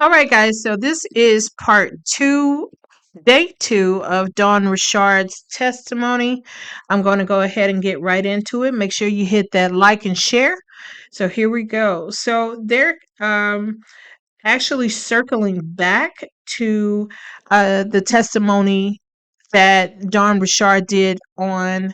All right, guys. So this is part two, day two of Dawn Richard's testimony. I'm going to go ahead and get right into it. Make sure you hit that like and share. So here we go. So they're actually circling back to the testimony that Dawn Richard did on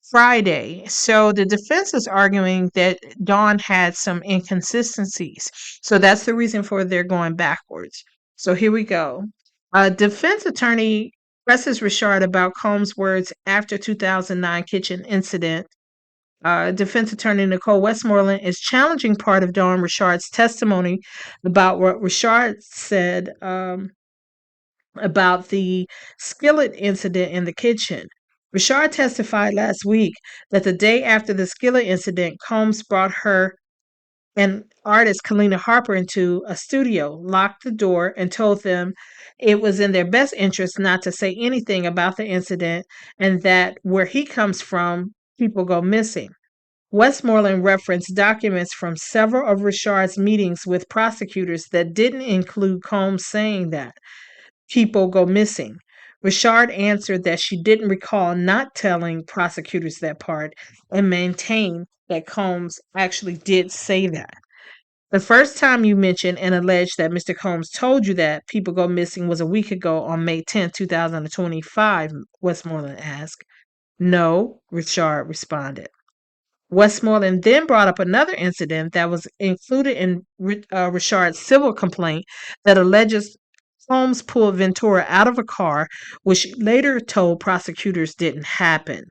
Friday. So the defense is arguing that Dawn had some inconsistencies. So that's the reason for their going backwards. So here we go. A defense attorney presses Richard about Combs' words after 2009 kitchen incident. Defense attorney Nicole Westmoreland is challenging part of Dawn Richard's testimony about what Richard said about the skillet incident in the kitchen. Richard testified last week that the day after the skillet incident, Combs brought her and artist Kalina Harper into a studio, locked the door, and told them it was in their best interest not to say anything about the incident and that where he comes from, people go missing. Westmoreland referenced documents from several of Richard's meetings with prosecutors that didn't include Combs saying that people go missing. Richard answered that she didn't recall not telling prosecutors that part and maintained that Combs actually did say that. The first time you mentioned and alleged that Mr. Combs told you that people go missing was a week ago on May 10, 2025, Westmoreland asked. No, Richard responded. Westmoreland then brought up another incident that was included in Richard's civil complaint that alleges Holmes pulled Ventura out of a car, which later told prosecutors didn't happen.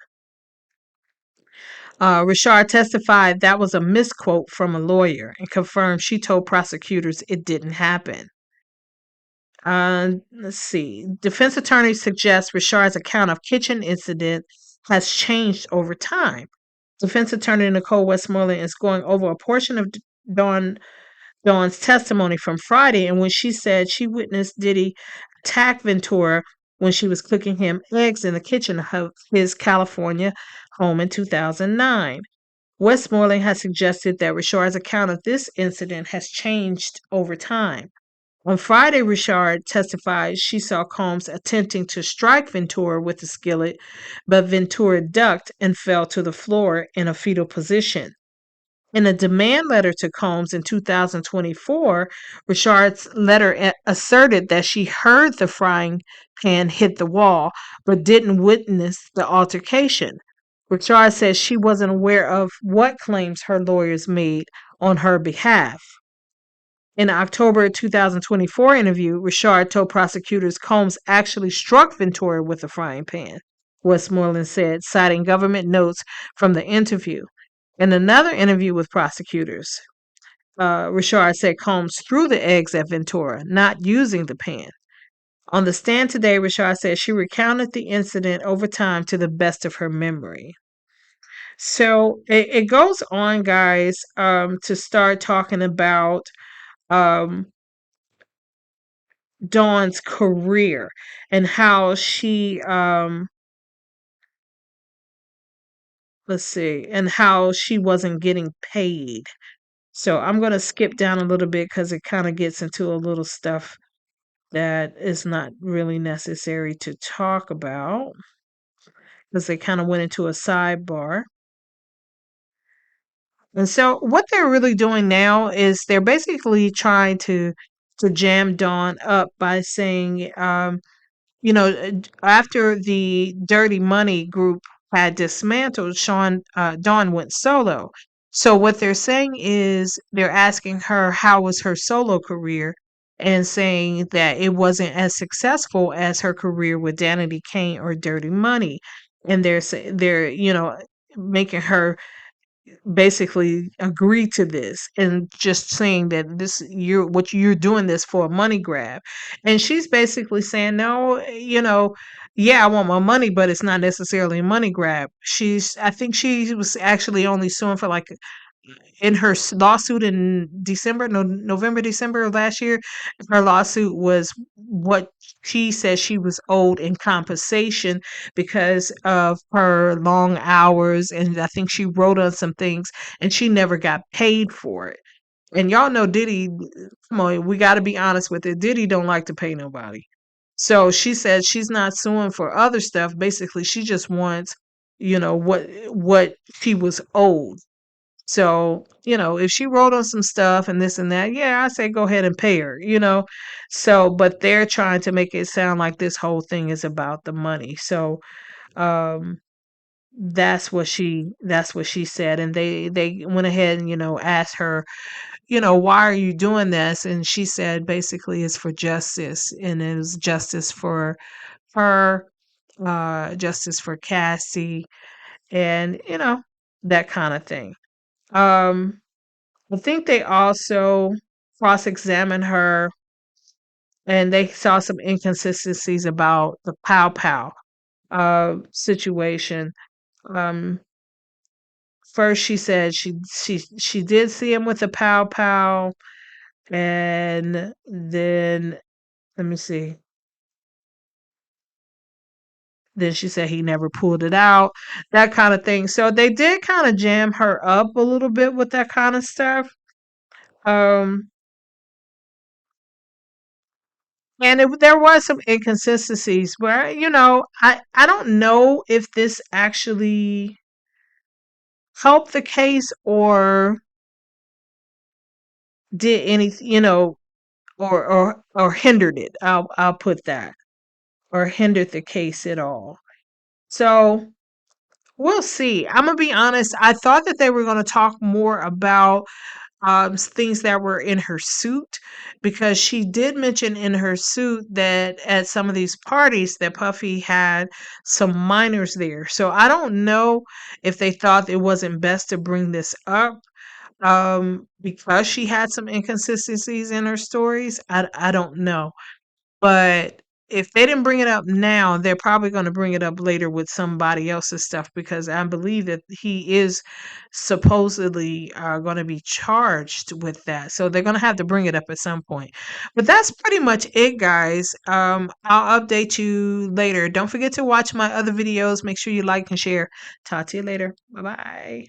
Richard testified that was a misquote from a lawyer and confirmed she told prosecutors it didn't happen. Let's see. Defense attorneys suggest Richard's account of kitchen incident has changed over time. Defense attorney Nicole Westmoreland is going over a portion of Dawn's testimony from Friday, and when she said she witnessed Diddy attack Ventura when she was cooking him eggs in the kitchen of his California home in 2009. Westmoreland has suggested that Richard's account of this incident has changed over time. On Friday, Richard testified she saw Combs attempting to strike Ventura with the skillet, but Ventura ducked and fell to the floor in a fetal position. In a demand letter to Combs in 2024, Richard's letter asserted that she heard the frying pan hit the wall, but didn't witness the altercation. Richard says she wasn't aware of what claims her lawyers made on her behalf. In an October 2024 interview, Richard told prosecutors Combs actually struck Ventura with a frying pan, Westmoreland said, citing government notes from the interview. In another interview with prosecutors, Richard said Combs threw the eggs at Ventura, not using the pan. On the stand today, Richard said she recounted the incident over time to the best of her memory. So it goes on, guys, to start talking about um, Dawn's career and how she, let's see, and how she wasn't getting paid. So I'm going to skip down a little bit because it kind of gets into a little stuff that is not really necessary to talk about because they kind of went into a sidebar. And so what they're really doing now is they're basically trying to jam Dawn up by saying, after the Dirty Money group had dismantled, Dawn went solo. So what they're saying is they're asking her how was her solo career and saying that it wasn't as successful as her career with Danity Kane or Dirty Money. And they're making her basically agree to this and just saying that you're doing this for a money grab. And she's basically saying, no, yeah, I want my money, but it's not necessarily a money grab. I think she was actually only suing for like in her lawsuit in December, no, November, December of last year. Her lawsuit was what she says she was owed in compensation because of her long hours. And I think she wrote on some things and she never got paid for it. And y'all know Diddy, come on, we got to be honest with it. Diddy don't like to pay nobody. So she said she's not suing for other stuff. Basically, she just wants, what she was owed. So, if she wrote on some stuff and this and that, yeah, I say go ahead and pay her. So, but they're trying to make it sound like this whole thing is about the money. So, um, that's what she said. And they went ahead and, asked her, why are you doing this? And she said basically it's for justice, and it was justice for her, justice for Cassie, and that kind of thing. Um, I think they also cross-examined her, and they saw some inconsistencies about the Pow Pow situation. Um, First, she said she did see him with the Pow Pow, and then let me see. Then she said he never pulled it out, that kind of thing. So they did kind of jam her up a little bit with that kind of stuff. Um, and there was some inconsistencies where, I don't know if this actually helped the case or did anything, or hindered it. I'll put that, or hindered the case at all. So we'll see. I'm gonna be honest. I thought that they were gonna talk more about things that were in her suit, because she did mention in her suit that at some of these parties that Puffy had some minors there. So I don't know if they thought it wasn't best to bring this up, because she had some inconsistencies in her stories. I don't know. But if they didn't bring it up now, they're probably gonna bring it up later with somebody else's stuff, because I believe that he is supposedly, gonna be charged with that. So they're gonna have to bring it up at some point. But that's pretty much it, guys. I'll update you later. Don't forget to watch my other videos. Make sure you like and share. Talk to you later. Bye-bye.